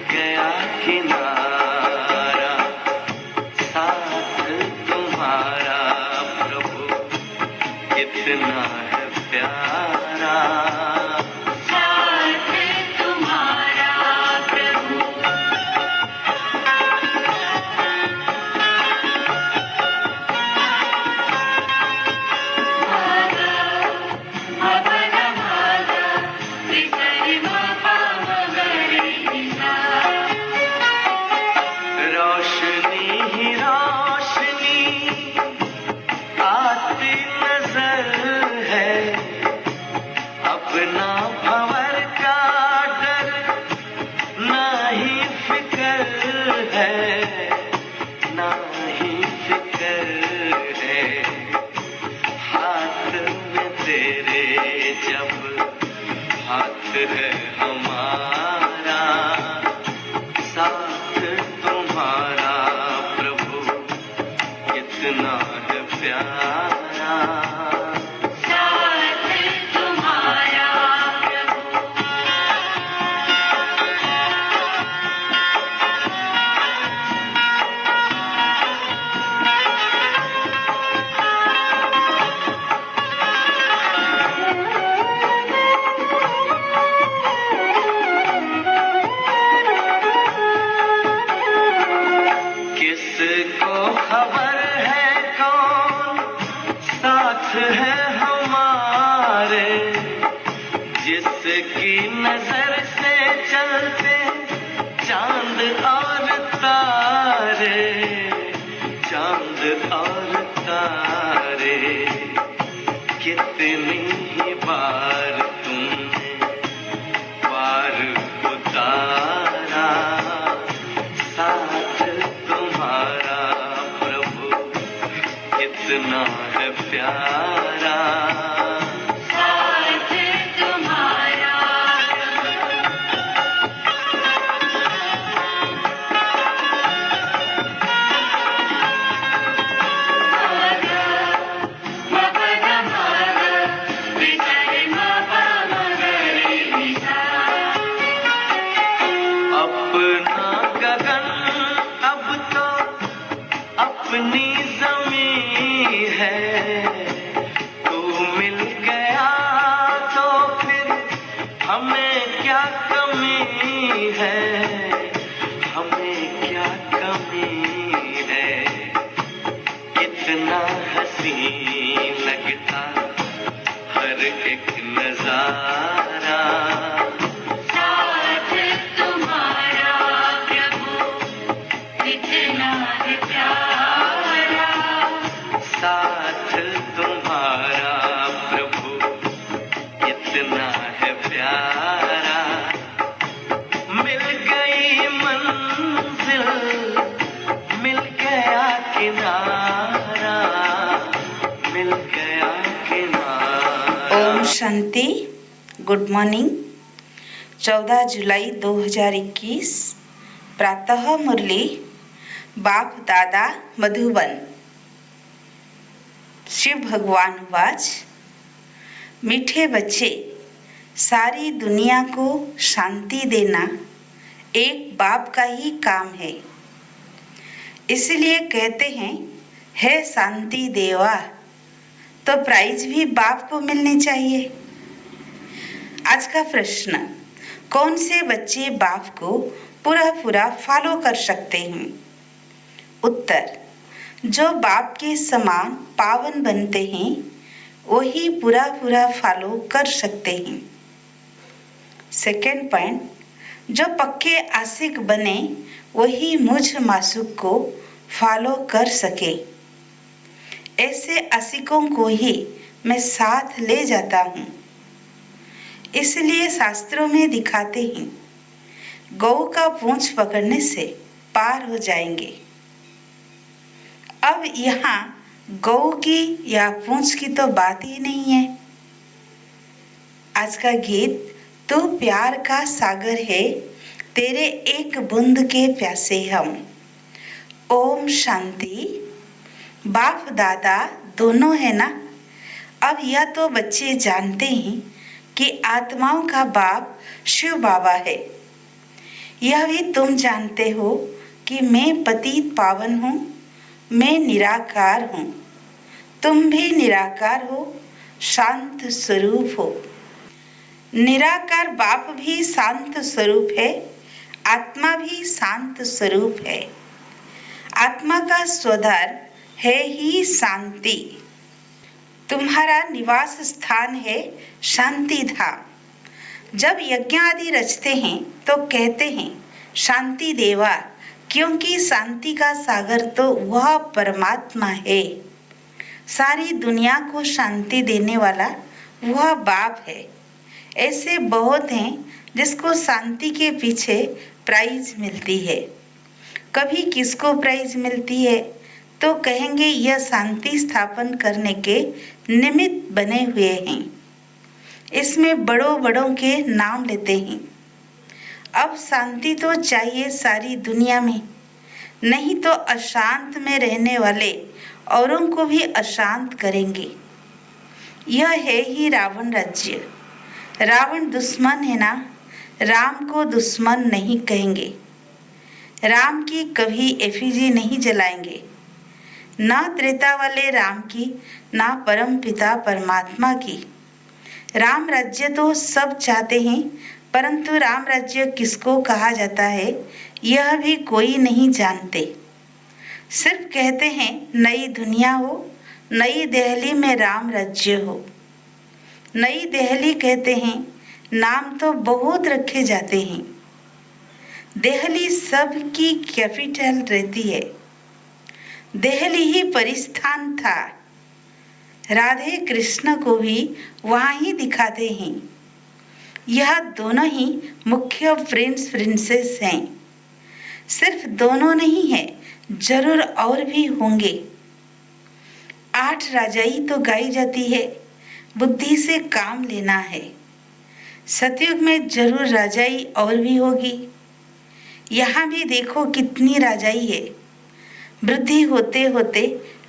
गया किनारा, साथ तुम्हारा प्रभु कितना है प्यारा। साथ तुम्हारा प्रभु। रोशनी ही रोशनी आती नजर है, अपना भंवर का डर ना ही फिक्र है, ना ही फिक्र है। हाथ में तेरे जब हाथ है हमारा, साथ तुम्हारा प्रभु कितना है प्यारा। साथ तुम्हारा प्रभु। किसको खबर है कौन साथ है हमारे, जिसकी नजर से चलते चांद और तारे, चांद और तारे। कितनी ही बार तुमने पार उतारा, साथ तुम्हारा प्रभु कितना है प्यारा। साथ तुम्हारा प्रभु। अपना गगन अब तो अपनी जमीन है, तू मिल गया तो फिर हमें क्या कमी है, हमें क्या कमी है। कितना हसीन लगता हर एक नजारा, साथ तुम्हारा प्रभु कितना है प्यारा। साथ तुम्हारा प्रभु कितना है प्यारा। मिल गई मंजिल, मिल गया किनारा, मिल गया किनारा। ओम शांति। Good morning. 14 जुलाई 2021 प्रातः मुरली बाप दादा मधुबन। शिव भगवान वाच, मीठे बच्चे, सारी दुनिया को शांति देना एक बाप का ही काम है। इसलिए कहते हैं है शांति देवा, तो प्राइज भी बाप को मिलनी चाहिए। आज का प्रश्न, कौन से बच्चे बाप को पूरा फॉलो कर सकते हैं? उत्तर, जो बाप के समान पावन बनते हैं वही पूरा फॉलो कर सकते हैं। सेकेंड पॉइंट, जो पक्के आशिक बने वही मुझ मासूक को फॉलो कर सके। ऐसे आशिकों को ही मैं साथ ले जाता हूँ। इसलिए शास्त्रों में दिखाते हैं गौ का पूंछ पकड़ने से पार हो जाएंगे। अब यहाँ गौ की या पूंछ की तो बात ही नहीं है। आज का गीत, तू प्यार का सागर है, तेरे एक बूंद के प्यासे हम। ओम शांति। बाप दादा दोनों है ना। अब यह तो बच्चे जानते हैं कि आत्माओं का बाप शिव बाबा है। यह भी तुम जानते हो कि मैं पतित पावन हूँ, मैं निराकार हूँ, तुम भी निराकार हो, शांत स्वरूप हो। निराकार बाप भी शांत स्वरूप है, आत्मा भी शांत स्वरूप है। आत्मा का स्वधार है ही शांति। तुम्हारा निवास स्थान है शांति धाम। जब यज्ञ आदि रचते हैं तो कहते हैं शांति देवा, क्योंकि शांति का सागर तो वह परमात्मा है। सारी दुनिया को शांति देने वाला वह बाप है। ऐसे बहुत हैं जिसको शांति के पीछे प्राइज मिलती है। कभी किसको प्राइज मिलती है तो कहेंगे यह शांति स्थापन करने के निमित्त बने हुए हैं। इसमें बड़ों बड़ों के नाम लेते हैं। अब शांति तो चाहिए सारी दुनिया में, नहीं तो अशांत में रहने वाले औरों को भी अशांत करेंगे। यह है ही रावण राज्य। रावण दुश्मन है ना, राम को दुश्मन नहीं कहेंगे। राम की कभी एफिजी नहीं जलाएंगे, ना त्रेता वाले राम की, ना परम पिता परमात्मा की। राम राज्य तो सब चाहते हैं, परंतु राम राज्य किसको कहा जाता है यह भी कोई नहीं जानते। सिर्फ कहते हैं नई दुनिया हो, नई दिल्ली में राम राज्य हो। नई दिल्ली कहते हैं, नाम तो बहुत रखे जाते हैं। दिल्ली सबकी कैपिटल रहती है। दिल्ली ही परिस्थान था। राधे कृष्ण को भी वहाँ ही दिखाते हैं। यह दोनों ही मुख्य प्रिंस प्रिंसेस हैं। सिर्फ दोनों नहीं है, जरूर और भी होंगे। 8 राजाई तो गाई जाती है, बुद्धि से काम लेना है। सतयुग में जरूर राजाई और भी होगी। यहाँ भी देखो कितनी राजाई है, वृद्धि होते होते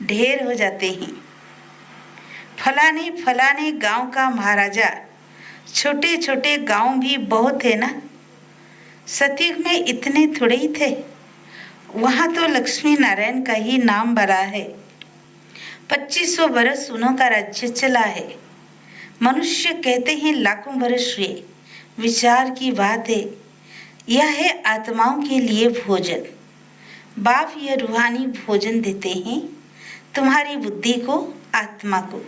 ढेर हो जाते हैं। फलाने फलाने गांव का महाराजा, छोटे छोटे गांव भी बहुत है ना। सतयुग में इतने थोड़े ही थे। वहाँ तो लक्ष्मी नारायण का ही नाम बड़ा है। 2500 बरस उन्हों का राज्य चला है। मनुष्य कहते हैं लाखों बरस हुए। विचार की बात है। यह है आत्माओं के लिए भोजन। बाप यह रूहानी भोजन देते हैं तुम्हारी बुद्धि को, आत्मा को।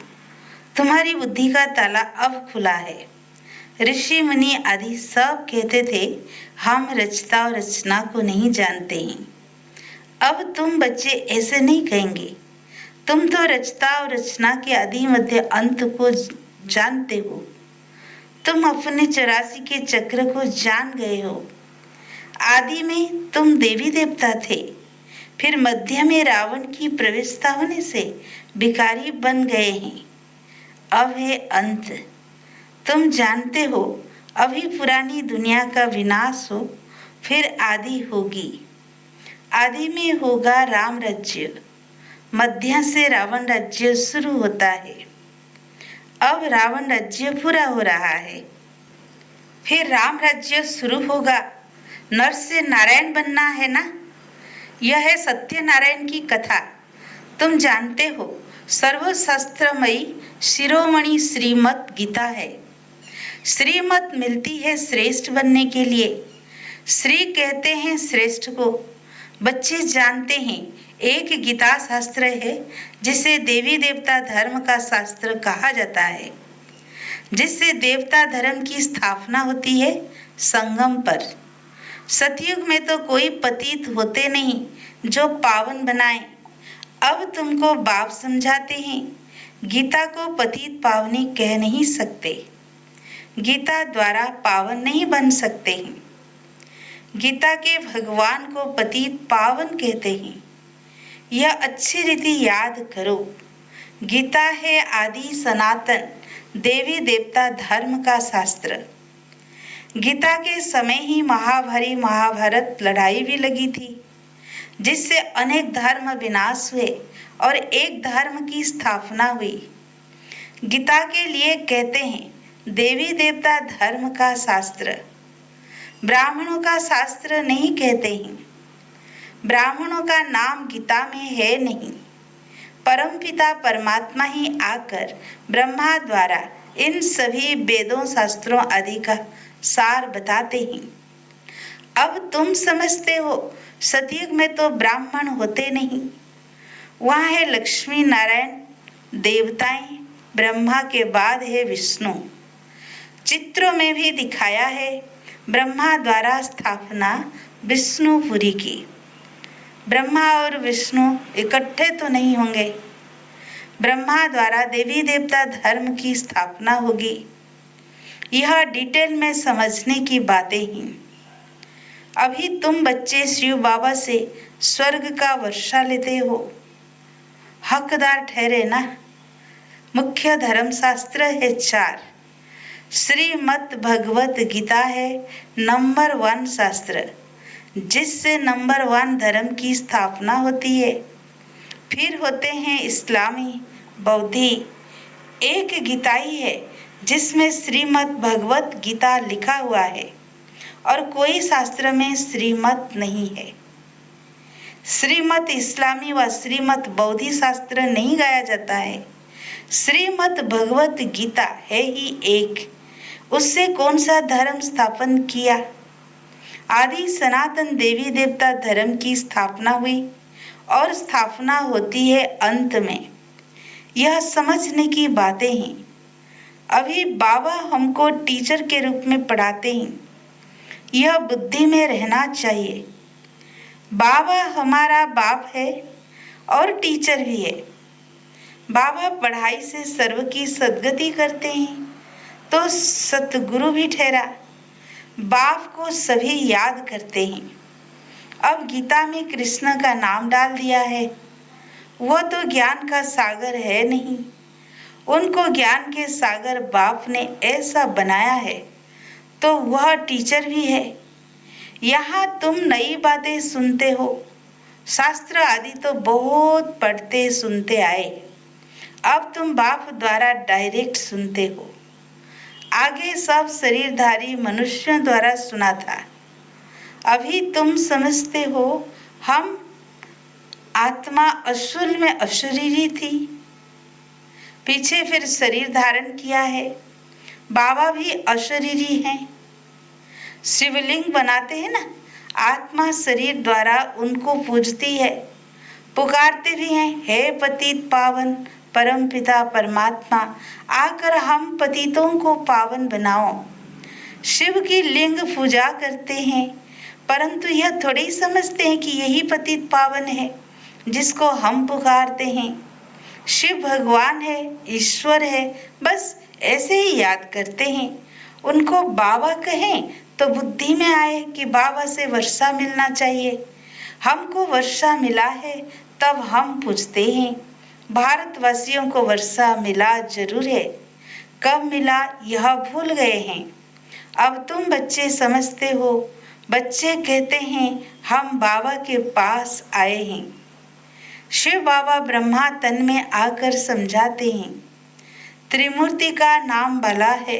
तुम्हारी बुद्धि का ताला अब खुला है। ऋषि मुनि आदि सब कहते थे हम रचता और रचना को नहीं जानते हैं। अब तुम बच्चे ऐसे नहीं कहेंगे। तुम तो रचता और रचना के आदि मध्य अंत को जानते हो। तुम अपने 84 के चक्र को जान गए हो। आदि में तुम देवी देवता थे, फिर मध्य में रावण की प्रवेशता होने से भिखारी बन गए हैं। अब है अंत। तुम जानते हो अभी पुरानी दुनिया का विनाश हो, फिर आदि होगी। आदि में होगा राम राज्य, मध्य से रावण राज्य शुरू होता है। अब रावण राज्य पूरा हो रहा है, फिर राम राज्य शुरू होगा। नर से नारायण बनना है ना। यह है सत्यनारायण की कथा। तुम जानते हो सर्वशास्त्रमयी शिरोमणि श्रीमद् गीता है। श्रीमत मिलती है श्रेष्ठ बनने के लिए। श्री कहते हैं श्रेष्ठ को। बच्चे जानते हैं एक गीता शास्त्र है जिसे देवी देवता धर्म का शास्त्र कहा जाता है, जिससे देवता धर्म की स्थापना होती है संगम पर। सतयुग में तो कोई पतित होते नहीं जो पावन बनाए। अब तुमको बाप समझाते हैं गीता को पतित पावनी कह नहीं सकते। गीता द्वारा पावन नहीं बन सकते हैं। गीता के भगवान को पतित पावन कहते हैं। यह अच्छी रीति याद करो। गीता है आदि सनातन देवी देवता धर्म का शास्त्र। गीता के समय ही महाभारत लड़ाई भी लगी थी, जिससे अनेक धर्म विनाश हुए और एक धर्म की स्थापना हुई। गीता के लिए कहते हैं देवी देवता धर्म का शास्त्र। ब्राह्मणों का शास्त्र नहीं कहते हैं, ब्राह्मणों का नाम गीता में है नहीं। परमपिता परमात्मा ही आकर ब्रह्मा द्वारा इन सभी वेदों शास्त्रों आदि का सार बताते हैं। अब तुम समझते हो सतयुग में तो ब्राह्मण होते नहीं, वहाँ है लक्ष्मी नारायण देवताएं, ब्रह्मा के बाद है विष्णु। चित्रों में भी दिखाया है ब्रह्मा द्वारा स्थापना विष्णुपुरी की। ब्रह्मा और विष्णु इकट्ठे तो नहीं होंगे, ब्रह्मा द्वारा देवी देवता धर्म की स्थापना होगी। यह डिटेल में समझने की बातें हैं। अभी तुम बच्चे शिव बाबा से स्वर्ग का वर्षा लेते हो, हकदार ठहरे ना। मुख्य धर्म शास्त्र है 4। श्रीमद् भगवत गीता है नंबर 1 शास्त्र, जिससे नंबर 1 धर्म की स्थापना होती है। फिर होते हैं इस्लामी, बौद्धि। एक गीता ही है जिसमें श्रीमद् भगवत गीता लिखा हुआ है और कोई शास्त्र में श्रीमद् नहीं है। श्रीमद् इस्लामी व श्रीमद् बौद्धि शास्त्र नहीं गाया जाता है। श्रीमद् भगवत गीता है ही एक, उससे कौन सा धर्म स्थापन किया? आदि सनातन देवी देवता धर्म की स्थापना हुई और स्थापना होती है अंत में। यह समझने की बातें हैं। अभी बाबा हमको टीचर के रूप में पढ़ाते हैं, यह बुद्धि में रहना चाहिए। बाबा हमारा बाप है और टीचर भी है। बाबा पढ़ाई से सर्व की सद्गति करते हैं तो सतगुरु भी ठहरा। बाप को सभी याद करते हैं। अब गीता में कृष्ण का नाम डाल दिया है, वह तो ज्ञान का सागर है नहीं। उनको ज्ञान के सागर बाप ने ऐसा बनाया है तो वह टीचर भी है। यहाँ तुम नई बातें सुनते हो, शास्त्र आदि तो बहुत पढ़ते सुनते आए, अब तुम बाप द्वारा डायरेक्ट सुनते हो। आगे सब शरीरधारी मनुष्यों द्वारा सुना था। अभी तुम समझते हो हम आत्मा असल में अशरीरी थी, पीछे फिर शरीर धारण किया है। बाबा भी अशरीरी हैं। शिवलिंग बनाते हैं ना, आत्मा शरीर द्वारा उनको पूजती है, पुकारते भी हैं, हे पतित पावन परम पिता परमात्मा, आकर हम पतितों को पावन बनाओ। शिव की लिंग पूजा करते हैं, परंतु यह थोड़ी समझते हैं कि यही पतित पावन है जिसको हम पुकारते हैं। शिव भगवान है, ईश्वर है, बस ऐसे ही याद करते हैं। उनको बाबा कहें तो बुद्धि में आए कि बाबा से वर्षा मिलना चाहिए। हमको वर्षा मिला है तब हम पूछते हैं। भारतवासियों को वर्षा मिला जरूर है, कब मिला यह भूल गए हैं। अब तुम बच्चे समझते हो। बच्चे कहते हैं हम बाबा के पास आए हैं। शिव बाबा ब्रह्मा तन में आकर समझाते हैं। त्रिमूर्ति का नाम भला है,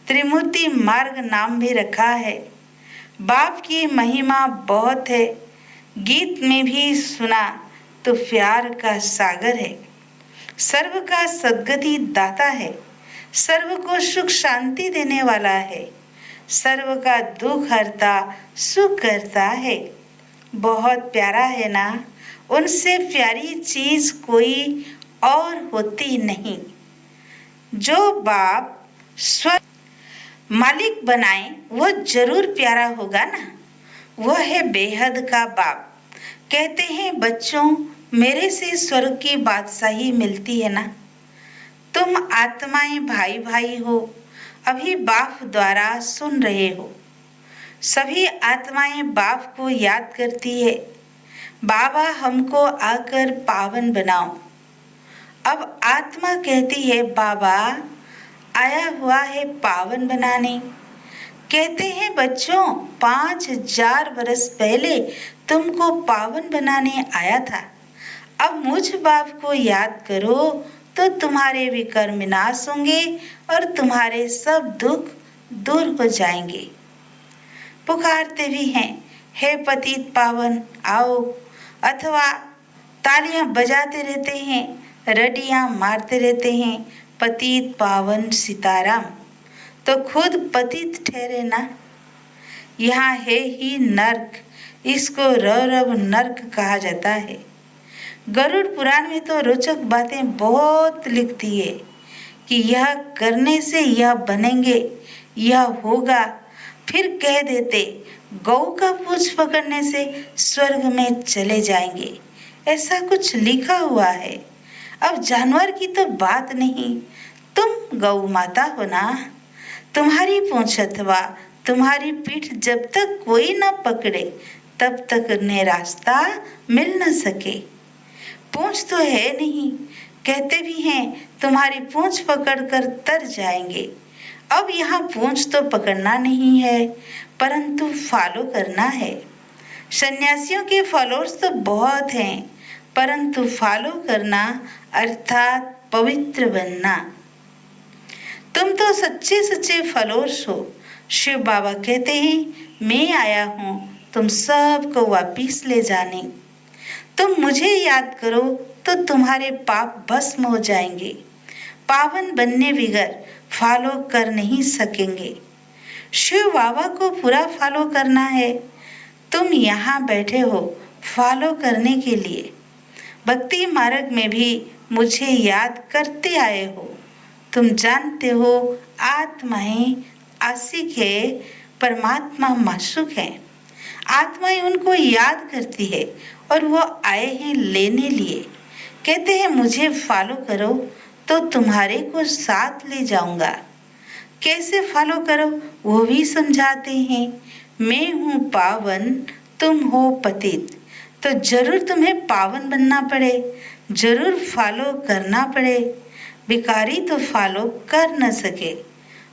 त्रिमूर्ति मार्ग नाम भी रखा है। बाप की महिमा बहुत है, गीत में भी सुना तो प्यार का सागर है। सर्व का सद्गति दाता है, सर्व को सुख शांति देने वाला है, सर्व का दुख हरता सुख करता है। बहुत प्यारा है ना, उनसे प्यारी चीज कोई और होती नहीं। जो बाप स्व मालिक बनाए वो जरूर प्यारा होगा ना, वह है बेहद का बाप। कहते हैं बच्चों मेरे से स्वर्ग की बादशाही मिलती है ना। तुम आत्माएं भाई भाई हो, अभी बाप द्वारा सुन रहे हो। सभी आत्माएं बाप को याद करती है, बाबा हमको आकर पावन बनाओ। अब आत्मा कहती है बाबा आया हुआ है पावन बनाने। कहते हैं बच्चों 5000 वर्ष पहले तुमको पावन बनाने आया था। अब मुझ बाप को याद करो तो तुम्हारे विकर्म नाश होंगे और तुम्हारे सब दुख दूर हो जाएंगे। पुकारते भी हैं, हे पतित पावन आओ, अथवा तालियां बजाते रहते हैं, रडियां मारते रहते हैं, पतित पावन सीताराम, तो खुद पतित ठहरे ना। यहाँ है ही नर्क, इसको रौरव नर्क कहा जाता है। गरुड़ पुराण में तो रोचक बातें बहुत लिखती है कि यह करने से यह बनेंगे, यह होगा। फिर कह देते गौ का पूंछ पकड़ने से स्वर्ग में चले जाएंगे, ऐसा कुछ लिखा हुआ है। अब जानवर की तो बात नहीं, तुम गौ माता हो ना, तुम्हारी पूंछ अथवा तुम्हारी पीठ जब तक कोई न पकड़े तब तक उन्हें रास्ता मिल न सके। पूंछ तो है नहीं, कहते भी हैं तुम्हारी पूंछ पकड़कर तर जाएंगे। अब यहाँ पूंछ तो पकड़ना नहीं है, परंतु फॉलो करना है। सन्यासियों के फॉलोअर्स तो बहुत हैं, परंतु फॉलो करना अर्थात पवित्र बनना। तुम तो सच्चे सच्चे फॉलोअर्स हो। शिव बाबा कहते हैं मैं आया हूँ तुम सबको वापिस ले जाने। तुम मुझे याद करो तो तुम्हारे पाप भस्म हो जाएंगे। पावन बनने बगैर फॉलो कर नहीं सकेंगे। शिव बाबा को पूरा फॉलो करना है। तुम यहाँ बैठे हो फॉलो करने के लिए। भक्ति मार्ग में भी मुझे याद करते आए हो। तुम जानते हो आत्माएं आशिक है, परमात्मा माशूक है। आत्माएं उनको याद करती है और वो आए हैं लेने लिए। कहते हैं मुझे फॉलो करो तो तुम्हारे को साथ ले जाऊंगा। कैसे फॉलो करो वो भी समझाते हैं। मैं हूँ पावन, तुम हो पतित, तो जरूर तुम्हें पावन बनना पड़े, जरूर फॉलो करना पड़े। भिखारी तो फॉलो कर न सके।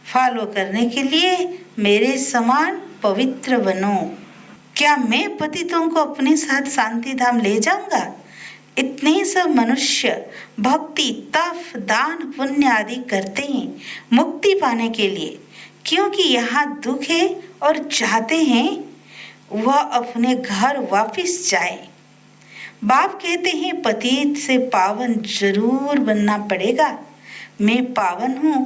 फॉलो करने के लिए मेरे समान पवित्र बनो। क्या मैं पतितों को अपने साथ शांति धाम ले जाऊंगा? इतने सब मनुष्य भक्ति, तप, दान, पुण्य आदि करते हैं मुक्ति पाने के लिए, क्योंकि यहाँ दुख है और चाहते हैं वह अपने घर वापिस जाए। बाप कहते हैं पतित से पावन जरूर बनना पड़ेगा। मैं पावन हूँ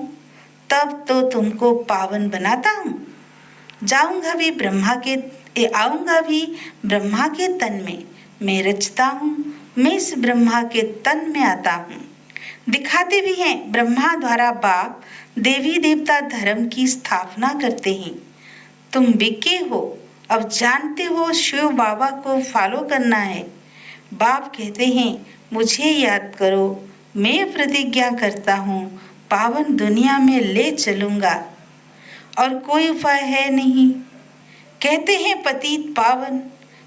तब तो तुमको पावन बनाता हूँ। आऊंगा भी ब्रह्मा के तन में। मैं रचता हूँ, मैं इस ब्रह्मा के तन में आता हूँ। दिखाते भी हैं ब्रह्मा द्वारा बाप देवी देवता धर्म की स्थापना करते हैं। तुम बिके हो, अब जानते हो शिव बाबा को फॉलो करना है। बाप कहते हैं मुझे याद करो, मैं प्रतिज्ञा करता हूँ पावन दुनिया में ले चलूंगा और कोई उपाय है नहीं। कहते हैं पतित पावन,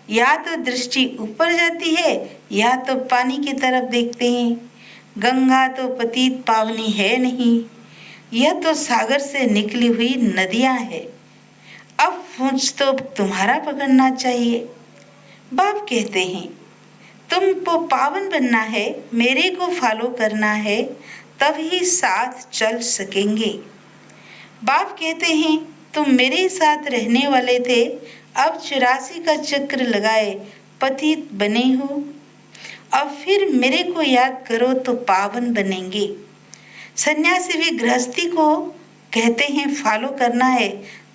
या तो दृष्टि ऊपर जाती है या तो पानी की तरफ देखते हैं। गंगा तो पतित पावनी है नहीं, यह तो सागर से निकली हुई नदियां है। अब पूंछ तो तुम्हारा पकड़ना चाहिए। बाप कहते हैं तुमको पावन बनना है, मेरे को फॉलो करना है, तभी साथ चल सकेंगे। बाप कहते हैं तुम मेरे साथ रहने वाले थे, अब 84 का चक्र लगाए पतित बने हो। अब फिर मेरे को याद करो तो पावन बनेंगे। सन्यासी भी गृहस्थी को कहते हैं फॉलो करना है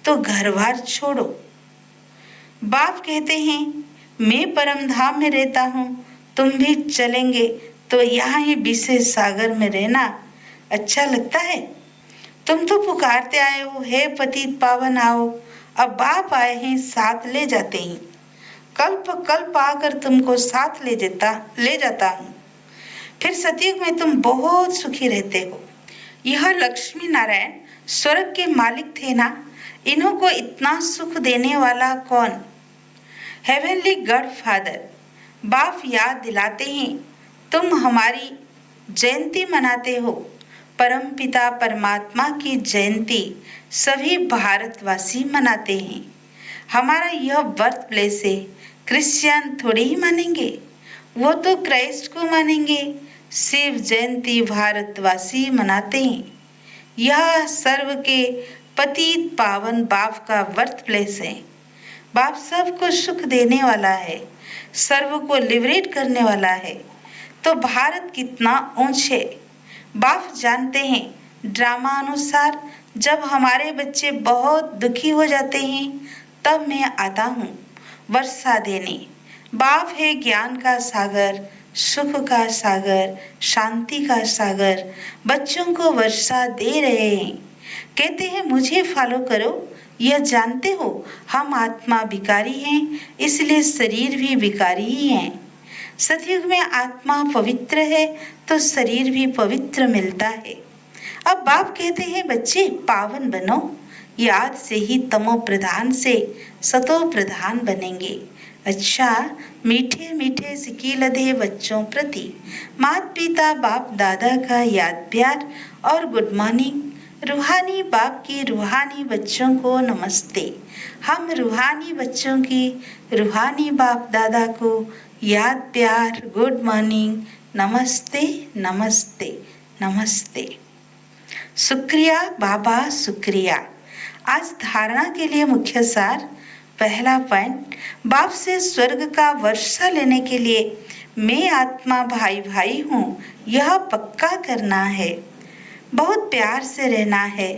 तो घर बार छोड़ो। बाप कहते हैं मैं परम धाम में रहता हूँ, तुम भी चलेंगे तो यहाँ ही विशेष सागर में रहना अच्छा लगता है। तुम तो पुकारते आए हो हे पतित पावन आओ। अब बाप आए हैं साथ ले जाते हैं। कल्प कल्प आकर तुमको साथ ले जाता हूँ। फिर सतयुग में तुम बहुत सुखी रहते हो। यह लक्ष्मी नारायण स्वर्ग के मालिक थे ना, इन्हों को इतना सुख देने वाला कौन? हेवनली गॉड फादर बाप याद दिलाते हैं तुम हमारी जयंती मनाते हो। परम पिता परमात्मा की जयंती सभी भारतवासी मनाते हैं। हमारा यह बर्थ प्लेस है। क्रिश्चियन थोड़ी ही मानेंगे, वो तो क्राइस्ट को मानेंगे। शिव जयंती भारतवासी मनाते हैं। यह सर्व के पतित पावन बाप का बर्थ प्लेस है। बाप सबको सुख देने वाला है, सर्व को लिबरेट करने वाला है। तो भारत कितना ऊंचे। बाप जानते हैं ड्रामा अनुसार जब हमारे बच्चे बहुत दुखी हो जाते हैं तब मैं आता हूँ वर्षा देने। बाप है ज्ञान का सागर, सुख का सागर, शांति का सागर, बच्चों को वर्षा दे रहे हैं। कहते हैं मुझे फॉलो करो। यह जानते हो हम आत्मा विकारी हैं, इसलिए शरीर भी विकारी ही है। सतयुग में आत्मा पवित्र है तो शरीर भी पवित्र मिलता है। अब बाप कहते हैं बच्चे पावन बनो, याद से ही तमो प्रधान से सतो प्रधान बनेंगे। अच्छा, मीठे मीठे सिकीलधे बच्चों प्रति माता पिता बाप दादा का याद प्यार और गुड मॉर्निंग। रूहानी बाप की रूहानी बच्चों को नमस्ते। हम रूहानी बच्चों की रूहानी बाप दादा को याद प्यार, गुड मॉर्निंग, नमस्ते नमस्ते नमस्ते। शुक्रिया बाबा, शुक्रिया। आज धारणा के लिए मुख्य सार। पहला पॉइंट, बाप से स्वर्ग का वर्षा लेने के लिए मैं आत्मा भाई भाई हूँ, यह पक्का करना है। बहुत प्यार से रहना है।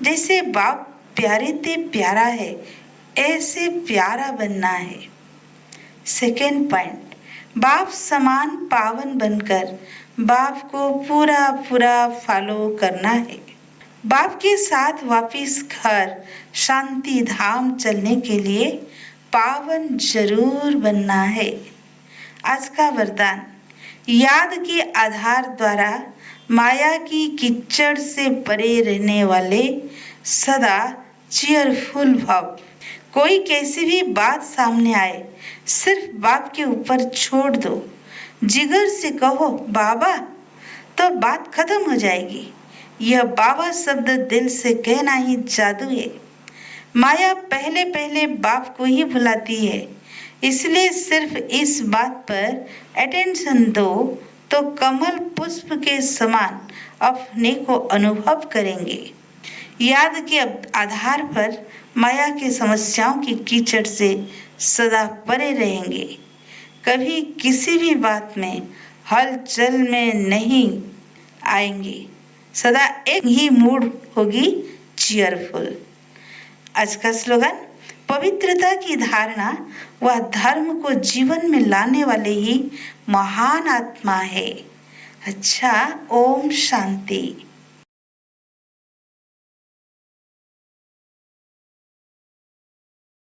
जैसे बाप प्यारे ते प्यारा है, ऐसे प्यारा बनना है। सेकेंड पॉइंट, बाप समान पावन बनकर बाप को पूरा पूरा फॉलो करना है। बाप के साथ वापिस घर शांति धाम चलने के लिए पावन जरूर बनना है। आज का वरदान, याद के आधार द्वारा माया की कीचड़ से परे रहने वाले सदा चीयरफुल भव। कोई कैसी भी बात सामने आए सिर्फ बाप के ऊपर छोड़ दो। जिगर से कहो बाबा, तो बात खत्म हो जाएगी। यह बाबा शब्द दिल से कहना ही जादू है। माया पहले पहले बाप को ही भुलाती है, इसलिए सिर्फ इस बात पर अटेंशन दो तो कमल पुष्प के समान अपने को अनुभव करेंगे। याद के आधार पर माया की समस्याओं की कीचड़ से सदा परे रहेंगे। कभी किसी भी बात में हलचल में नहीं आएंगे। सदा एक ही मूड होगी, चीयरफुल। आज का स्लोगन, पवित्रता की धारणा वह धर्म को जीवन में लाने वाले ही महान आत्मा है। अच्छा, ओम शांति।